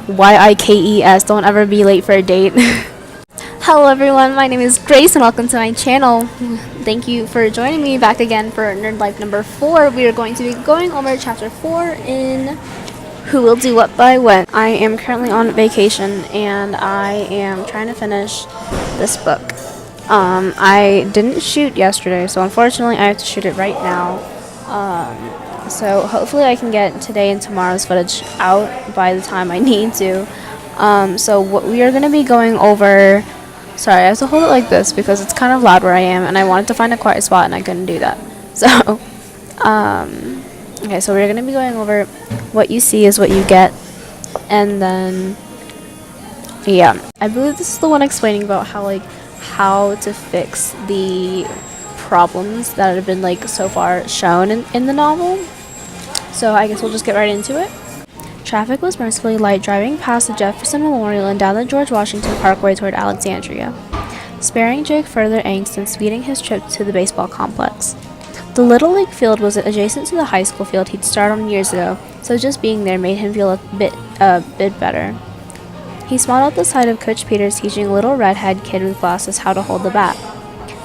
YIKES. Don't ever be late for a date. Hello everyone, my name is Grace and welcome to my channel. Thank you for joining me back again for Nerd Life number 4. We are going to be going over chapter 4 in Who Will Do What by When. I am currently on vacation and I am trying to finish this book. I didn't shoot yesterday, so unfortunately I have to shoot it right now. So hopefully I can get today and tomorrow's footage out by the time I need to. So what we are going to be going over... Sorry, I have to hold it like this because it's kind of loud where I am, and I wanted to find a quiet spot, and I couldn't do that. So, okay, so we're going to be going over what you see is what you get, and then, yeah. I believe this is the one explaining about how to fix the problems that have been, so far shown in the novel. So I guess we'll just get right into it. Traffic was mercifully light driving past the Jefferson Memorial and down the George Washington Parkway toward Alexandria, sparing Jake further angst and speeding his trip to the baseball complex. The Little League field was adjacent to the high school field he'd started on years ago, so just being there made him feel a bit better. He smiled at the sight of Coach Peters teaching a little redhead kid with glasses how to hold the bat.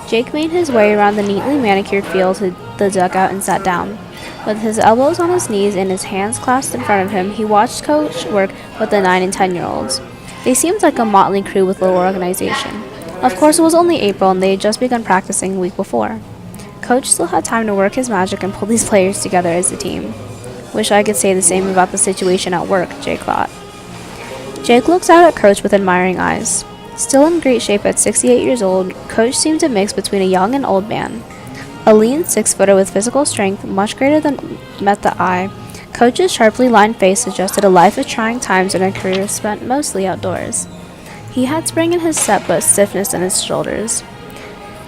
Jake made his way around the neatly manicured field to the dugout and sat down. With his elbows on his knees and his hands clasped in front of him, he watched Coach work with the 9 and 10-year-olds. They seemed like a motley crew with little organization. Of course, it was only April, and they had just begun practicing a week before. Coach still had time to work his magic and pull these players together as a team. Wish I could say the same about the situation at work, Jake thought. Jake looked out at Coach with admiring eyes. Still in great shape at 68 years old, Coach seemed to mix between a young and old man. A lean 6-footer with physical strength much greater than met the eye, Coach's sharply lined face suggested a life of trying times and a career spent mostly outdoors. He had spring in his step but stiffness in his shoulders.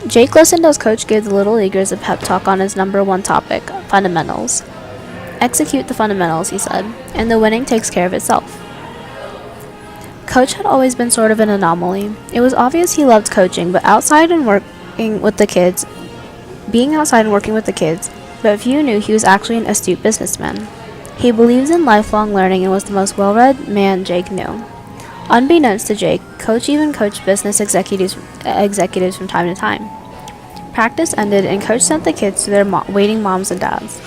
Jake listened as Coach gave the Little Leaguers a pep talk on his number one topic, fundamentals. Execute the fundamentals, he said, and the winning takes care of itself. Coach had always been sort of an anomaly. It was obvious he loved coaching, but being outside and working with the kids, but few knew he was actually an astute businessman. He believed in lifelong learning and was the most well-read man Jake knew. Unbeknownst to Jake, Coach even coached business executives from time to time. Practice ended and Coach sent the kids to their waiting moms and dads.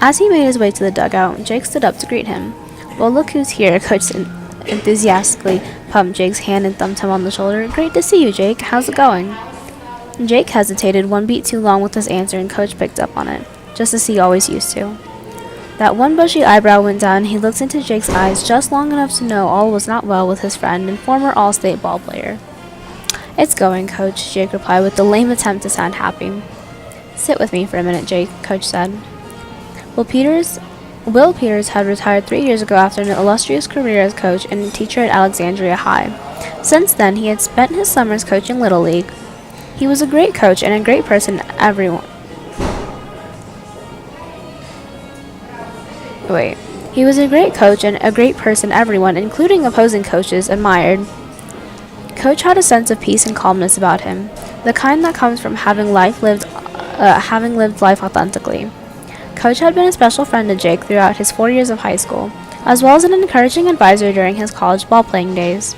As he made his way to the dugout, Jake stood up to greet him. "Well, look who's here," Coach enthusiastically pumped Jake's hand and thumped him on the shoulder. "Great to see you, Jake. How's it going?" Jake hesitated one beat too long with his answer, and Coach picked up on it, just as he always used to. That one bushy eyebrow went down, and he looked into Jake's eyes just long enough to know all was not well with his friend and former All-State ball player. "It's going, Coach," Jake replied with a lame attempt to sound happy. "Sit with me for a minute, Jake," Coach said. Will Peters had retired 3 years ago after an illustrious career as coach and teacher at Alexandria High. Since then, he had spent his summers coaching Little League. He was a great coach and a great person everyone including opposing coaches, admired. Coach had a sense of peace and calmness about him, the kind that comes from having lived life authentically. Coach had been a special friend to Jake throughout his 4 years of high school, as well as an encouraging advisor during his college ball-playing days.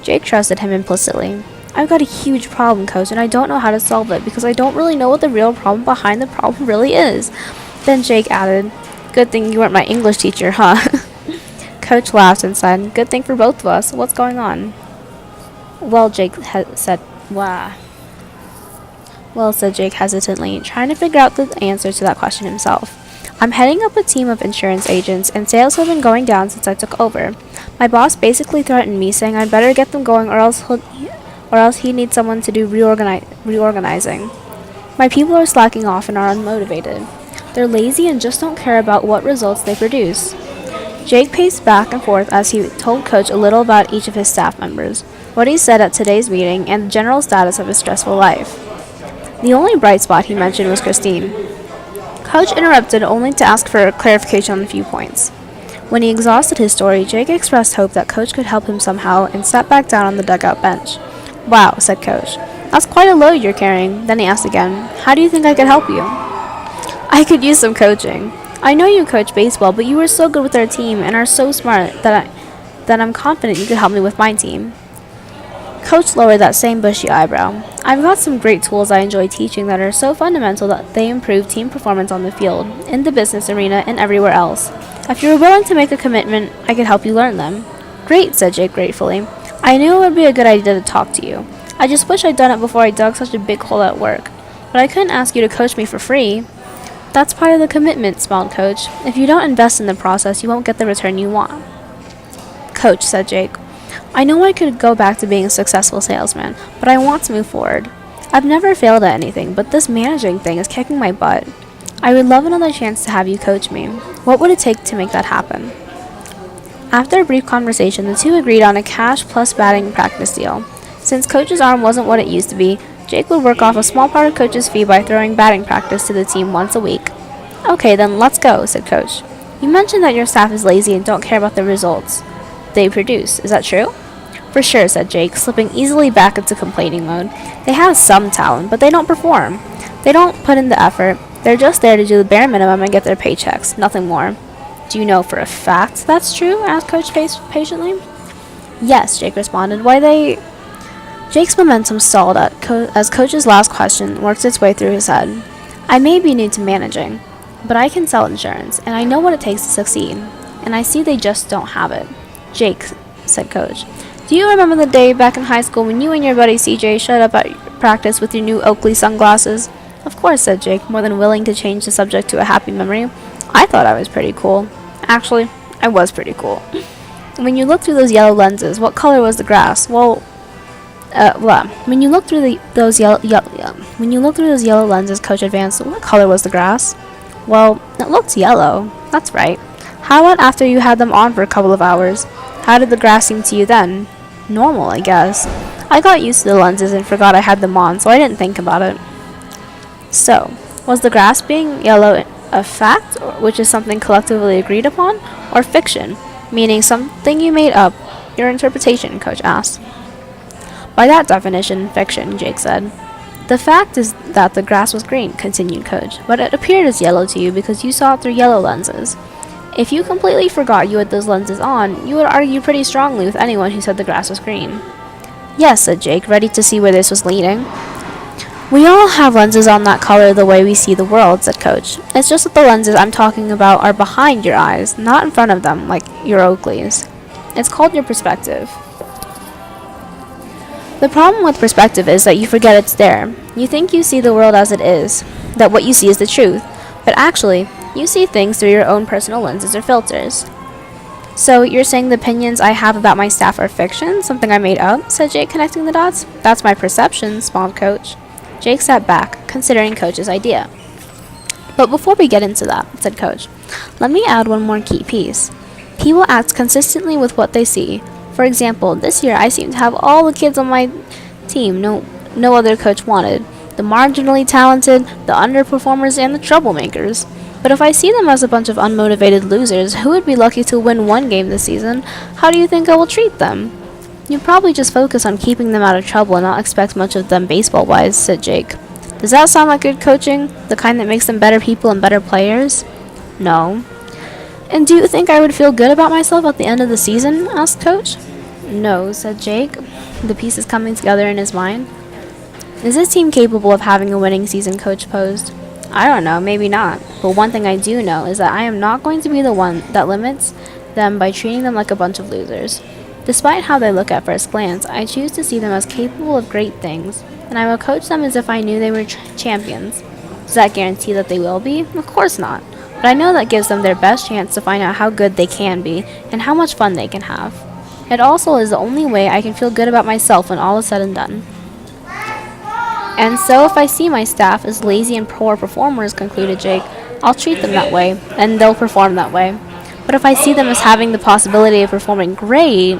Jake trusted him implicitly. "I've got a huge problem, Coach, and I don't know how to solve it because I don't really know what the real problem behind the problem really is." Then Jake added, "Good thing you weren't my English teacher, huh?" Coach laughed and said, "Good thing for both of us. What's going on?" Well, said Jake hesitantly, trying to figure out the answer to that question himself. "I'm heading up a team of insurance agents, and sales have been going down since I took over. My boss basically threatened me, saying I'd better get them going or else he needs someone to do reorganizing. My people are slacking off and are unmotivated. They're lazy and just don't care about what results they produce." Jake paced back and forth as he told Coach a little about each of his staff members, what he said at today's meeting, and the general status of his stressful life. The only bright spot he mentioned was Christine. Coach interrupted only to ask for clarification on a few points. When he exhausted his story, Jake expressed hope that Coach could help him somehow and sat back down on the dugout bench. "Wow," said Coach. "That's quite a load you're carrying." Then he asked again, "How do you think I could help you?" "I could use some coaching. I know you coach baseball, but you were so good with our team and are so smart that then I'm confident you could help me with my team. Coach lowered that same bushy eyebrow. I've got some great tools I enjoy teaching that are so fundamental that they improve team performance on the field, in the business arena, and everywhere else. If you were willing to make a commitment, I could help you learn them. Great, said Jake gratefully. I knew it would be a good idea to talk to you. I just wish I'd done it before I dug such a big hole at work. But I couldn't ask you to coach me for free. That's part of the commitment, smiled Coach. If you don't invest in the process, you won't get the return you want. Coach, said Jake, I know I could go back to being a successful salesman, but I want to move forward. I've never failed at anything, but this managing thing is kicking my butt. I would love another chance to have you coach me. What would it take to make that happen? After a brief conversation, the two agreed on a cash plus batting practice deal. Since Coach's arm wasn't what it used to be, Jake would work off a small part of Coach's fee by throwing batting practice to the team once a week. Okay, then let's go, said Coach. You mentioned that your staff is lazy and don't care about the results they produce. Is that true? For sure, said Jake, slipping easily back into complaining mode. They have some talent, but they don't perform. They don't put in the effort. They're just there to do the bare minimum and get their paychecks, nothing more. Do you know for a fact that's true? Asked Coach patiently. Yes, Jake responded. Jake's momentum stalled as Coach's last question worked its way through his head. I may be new to managing, but I can sell insurance, and I know what it takes to succeed. And I see they just don't have it. Jake, said Coach, do you remember the day back in high school when you and your buddy CJ showed up at practice with your new Oakley sunglasses? Of course, said Jake, more than willing to change the subject to a happy memory. I thought I was pretty cool. Actually, I was pretty cool. When you looked through those yellow lenses, what color was the grass? When you looked through those yellow lenses, Coach advanced. What color was the grass? Well, it looked yellow. That's right. How about after you had them on for a couple of hours? How did the grass seem to you then? Normal, I guess. I got used to the lenses and forgot I had them on, so I didn't think about it. So, was the grass being yellow a fact, which is something collectively agreed upon, or fiction, meaning something you made up? Your interpretation, Coach asked. By that definition, fiction, Jake said. The fact is that the grass was green, continued Coach, but it appeared as yellow to you because you saw it through yellow lenses. If you completely forgot you had those lenses on, you would argue pretty strongly with anyone who said the grass was green. Yes, said Jake, ready to see where this was leading. We all have lenses on that color the way we see the world, said Coach. It's just that the lenses I'm talking about are behind your eyes, not in front of them, like your Oakley's. It's called your perspective. The problem with perspective is that you forget it's there. You think you see the world as it is, that what you see is the truth, but actually, you see things through your own personal lenses or filters. So, you're saying the opinions I have about my staff are fiction, something I made up, said Jake, connecting the dots. That's my perception, smiled Coach. Jake sat back, considering Coach's idea. But before we get into that, said Coach, let me add one more key piece. People act consistently with what they see. For example, this year I seem to have all the kids on my team no other coach wanted. The marginally talented, the underperformers, and the troublemakers. But if I see them as a bunch of unmotivated losers who would be lucky to win one game this season, how do you think I will treat them? You'd probably just focus on keeping them out of trouble and not expect much of them baseball-wise, said Jake. Does that sound like good coaching? The kind that makes them better people and better players? No. And do you think I would feel good about myself at the end of the season? Asked Coach. No, said Jake, the pieces coming together in his mind. Is this team capable of having a winning season? Coach posed. I don't know, maybe not. But one thing I do know is that I am not going to be the one that limits them by treating them like a bunch of losers. Despite how they look at first glance, I choose to see them as capable of great things, and I will coach them as if I knew they were champions. Does that guarantee that they will be? Of course not. But I know that gives them their best chance to find out how good they can be and how much fun they can have. It also is the only way I can feel good about myself when all is said and done. And so if I see my staff as lazy and poor performers, concluded Jake, I'll treat them that way, and they'll perform that way. But if I see them as having the possibility of performing great...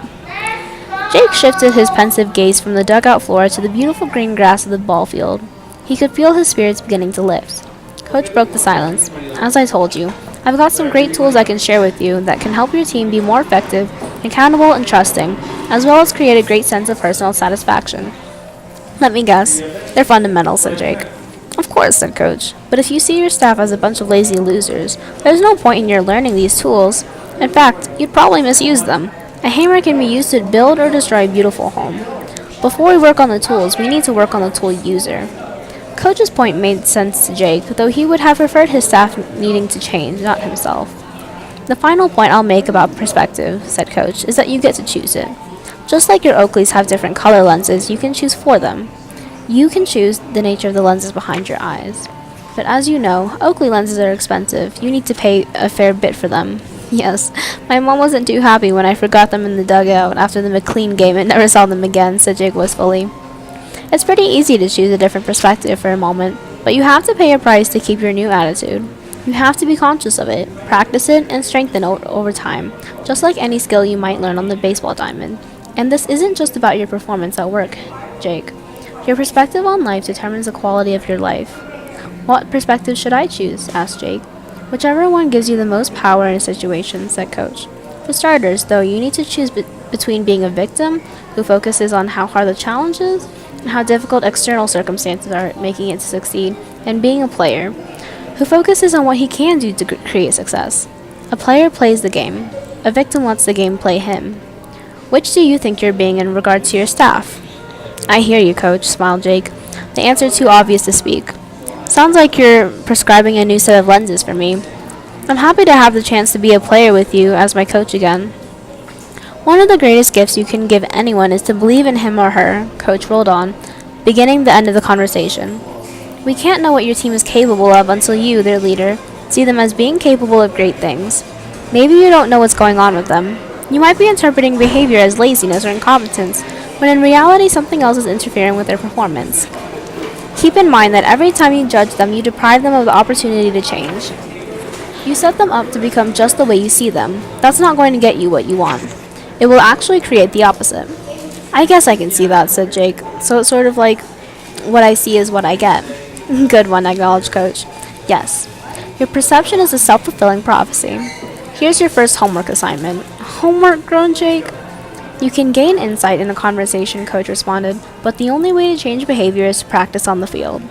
Jake shifted his pensive gaze from the dugout floor to the beautiful green grass of the ball field. He could feel his spirits beginning to lift. Coach broke the silence. As I told you, I've got some great tools I can share with you that can help your team be more effective, accountable, and trusting, as well as create a great sense of personal satisfaction. Let me guess. They're fundamental, said Jake. Of course, said Coach. But if you see your staff as a bunch of lazy losers, there's no point in your learning these tools. In fact, you'd probably misuse them. A hammer can be used to build or destroy a beautiful home. Before we work on the tools, we need to work on the tool user. Coach's point made sense to Jake, though he would have preferred his staff needing to change, not himself. The final point I'll make about perspective, said Coach, is that you get to choose it. Just like your Oakleys have different color lenses, you can choose for them. You can choose the nature of the lenses behind your eyes. But as you know, Oakley lenses are expensive. You need to pay a fair bit for them. Yes, my mom wasn't too happy when I forgot them in the dugout after the McLean game and never saw them again, said Jake wistfully. It's pretty easy to choose a different perspective for a moment, but you have to pay a price to keep your new attitude. You have to be conscious of it, practice it, and strengthen it over time, just like any skill you might learn on the baseball diamond. And this isn't just about your performance at work, Jake. Your perspective on life determines the quality of your life. What perspective should I choose? Asked Jake. Whichever one gives you the most power in a situation, said Coach. For starters, though, you need to choose between being a victim, who focuses on how hard the challenge is, and how difficult external circumstances are making it to succeed, and being a player, who focuses on what he can do to create success. A player plays the game. A victim lets the game play him. Which do you think you're being in regard to your staff? I hear you, Coach, smiled Jake. The answer's too obvious to speak. Sounds like you're prescribing a new set of lenses for me. I'm happy to have the chance to be a player with you as my coach again. One of the greatest gifts you can give anyone is to believe in him or her, Coach rolled on, beginning the end of the conversation. We can't know what your team is capable of until you, their leader, see them as being capable of great things. Maybe you don't know what's going on with them. You might be interpreting behavior as laziness or incompetence, when in reality something else is interfering with their performance. Keep in mind that every time you judge them, you deprive them of the opportunity to change. You set them up to become just the way you see them. That's not going to get you what you want. It will actually create the opposite. I guess I can see that, said Jake. So it's sort of like, what I see is what I get. Good one, acknowledged Coach. Yes. Your perception is a self-fulfilling prophecy. Here's your first homework assignment. Homework, groaned Jake. You can gain insight in a conversation, Coach responded, but the only way to change behavior is to practice on the field.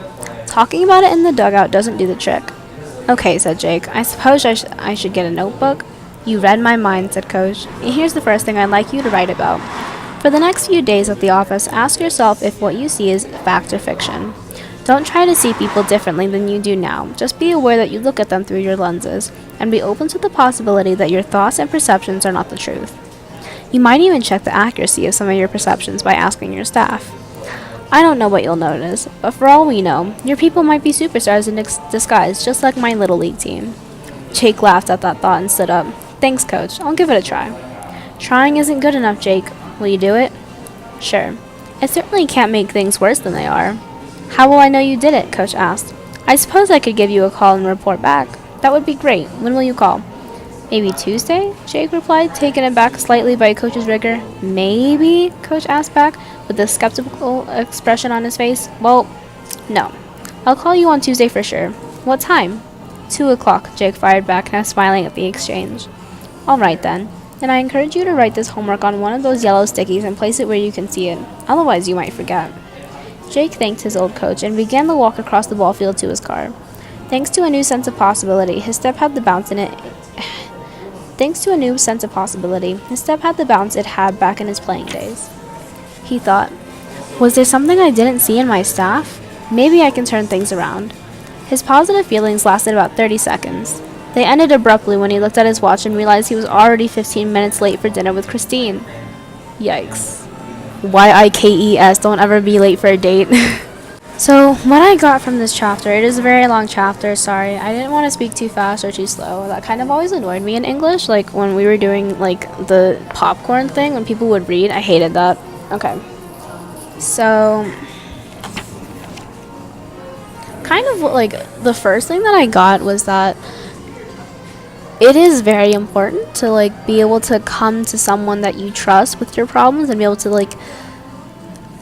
Talking about it in the dugout doesn't do the trick. Okay, said Jake. I suppose I should get a notebook? You read my mind, said Coach. And here's the first thing I'd like you to write about. For the next few days at the office, ask yourself if what you see is fact or fiction. Don't try to see people differently than you do now. Just be aware that you look at them through your lenses, and be open to the possibility that your thoughts and perceptions are not the truth. You might even check the accuracy of some of your perceptions by asking your staff. I don't know what you'll notice, but for all we know, your people might be superstars in disguise, just like my little league team. Jake laughed at that thought and stood up. Thanks, Coach. I'll give it a try. Trying isn't good enough, Jake. Will you do it? Sure. It certainly can't make things worse than they are. How will I know you did it? Coach asked. I suppose I could give you a call and report back. That would be great. When will you call? Maybe Tuesday? Jake replied, taken aback slightly by Coach's rigor. Maybe? Coach asked back, with a skeptical expression on his face. Well, no. I'll call you on Tuesday for sure. What time? 2 o'clock, Jake fired back, now smiling at the exchange. All right then. And I encourage you to write this homework on one of those yellow stickies and place it where you can see it. Otherwise, you might forget. Jake thanked his old coach and began the walk across the ball field to his car. Thanks to a new sense of possibility, his step had the bounce it had back in his playing days. He thought, was there something I didn't see in my staff? Maybe I can turn things around. His positive feelings lasted about 30 seconds. They ended abruptly when he looked at his watch and realized he was already 15 minutes late for dinner with Christine. Yikes. YIKES, don't ever be late for a date. So, what I got from this chapter, it is a very long chapter, sorry. I didn't want to speak too fast or too slow. That kind of always annoyed me in English, like when we were doing like the popcorn thing, when people would read. I hated that. Okay. So, kind of like the first thing that I got was that it is very important to like be able to come to someone that you trust with your problems and be able to like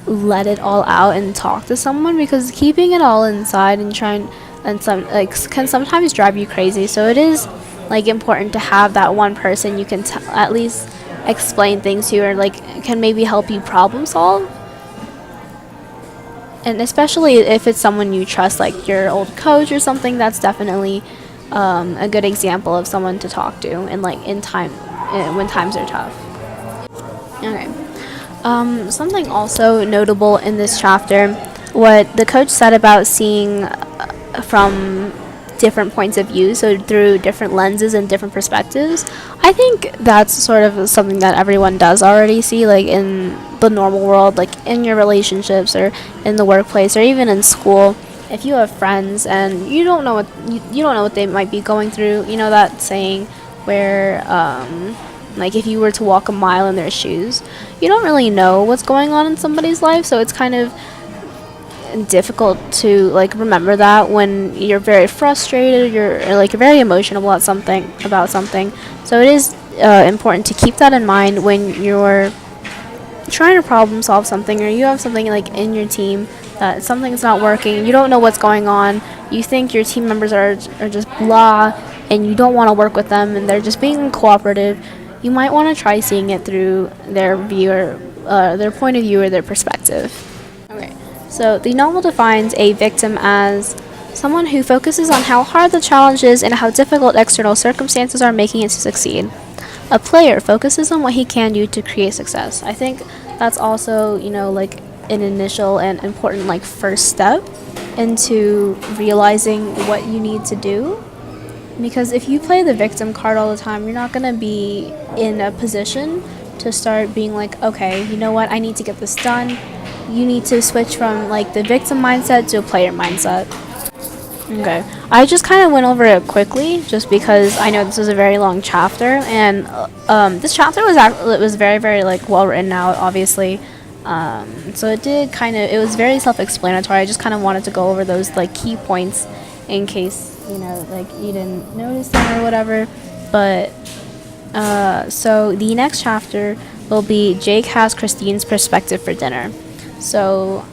let it all out and talk to someone, because keeping it all inside and trying and some like can sometimes drive you crazy. So it is like important to have that one person you can at least explain things to, or like can maybe help you problem solve. And especially if it's someone you trust, like your old coach or something, that's definitely a good example of someone to talk to and like in time when times are tough. Okay. Something also notable in this chapter, what the coach said about seeing from different points of view, so through different lenses and different perspectives. I think that's sort of something that everyone does already see, like in the normal world, like in your relationships or in the workplace or even in school. If you have friends and you don't know what they might be going through, you know that saying where like if you were to walk a mile in their shoes, you don't really know what's going on in somebody's life, so it's kind of difficult to like remember that when you're very frustrated, you're very emotional about something. So it is important to keep that in mind when you're trying to problem solve something, or you have something like in your team that something's not working, you don't know what's going on, you think your team members are just blah, and you don't want to work with them and they're just being cooperative. You might want to try seeing it through their view, or their point of view, or their perspective. Okay, so the novel defines a victim as someone who focuses on how hard the challenge is and how difficult external circumstances are making it to succeed. A player focuses on what he can do to create success. I think that's also, like an initial and important like first step into realizing what you need to do. Because if you play the victim card all the time, you're not going to be in a position to start being like, okay, you know what, I need to get this done. You need to switch from like the victim mindset to a player mindset. Okay. I just kind of went over it quickly just because I know this was a very long chapter, and this chapter was very, very like well written out, obviously. So it was very self-explanatory. I just kind of wanted to go over those like key points in case like you didn't notice them or whatever. But so the next chapter will be Jake has Christine's perspective for dinner. So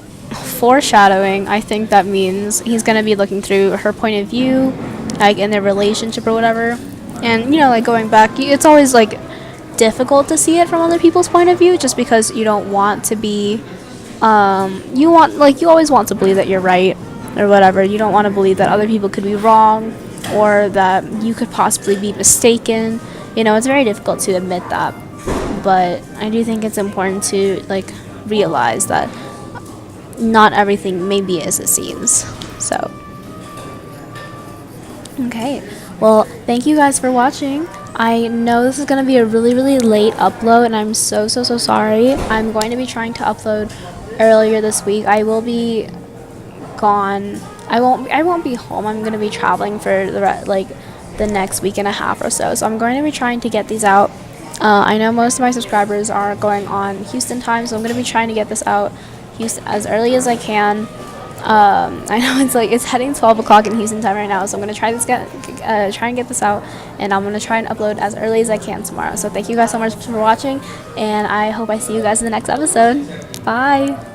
foreshadowing, I think that means he's going to be looking through her point of view, like in their relationship or whatever. And like going back, it's always like difficult to see it from other people's point of view, just because you don't want to be you always want to believe that you're right or whatever. You don't want to believe that other people could be wrong, or that you could possibly be mistaken. It's very difficult to admit that, but I do think it's important to like realize that not everything may be as it seems. So, okay. Well, thank you guys for watching. I know this is going to be a really, really late upload, and I'm so sorry. I'm going to be trying to upload earlier this week. I will be gone. I won't be home. I'm going to be traveling for the next week and a half or so. So I'm going to be trying to get these out. I know most of my subscribers are going on Houston time, so I'm going to be trying to get this out as early as I can. I know it's heading 12 o'clock in Houston time right now, so I'm going to try and get this out, and I'm going to try and upload as early as I can tomorrow. So thank you guys so much for watching, and I hope I see you guys in the next episode. Bye!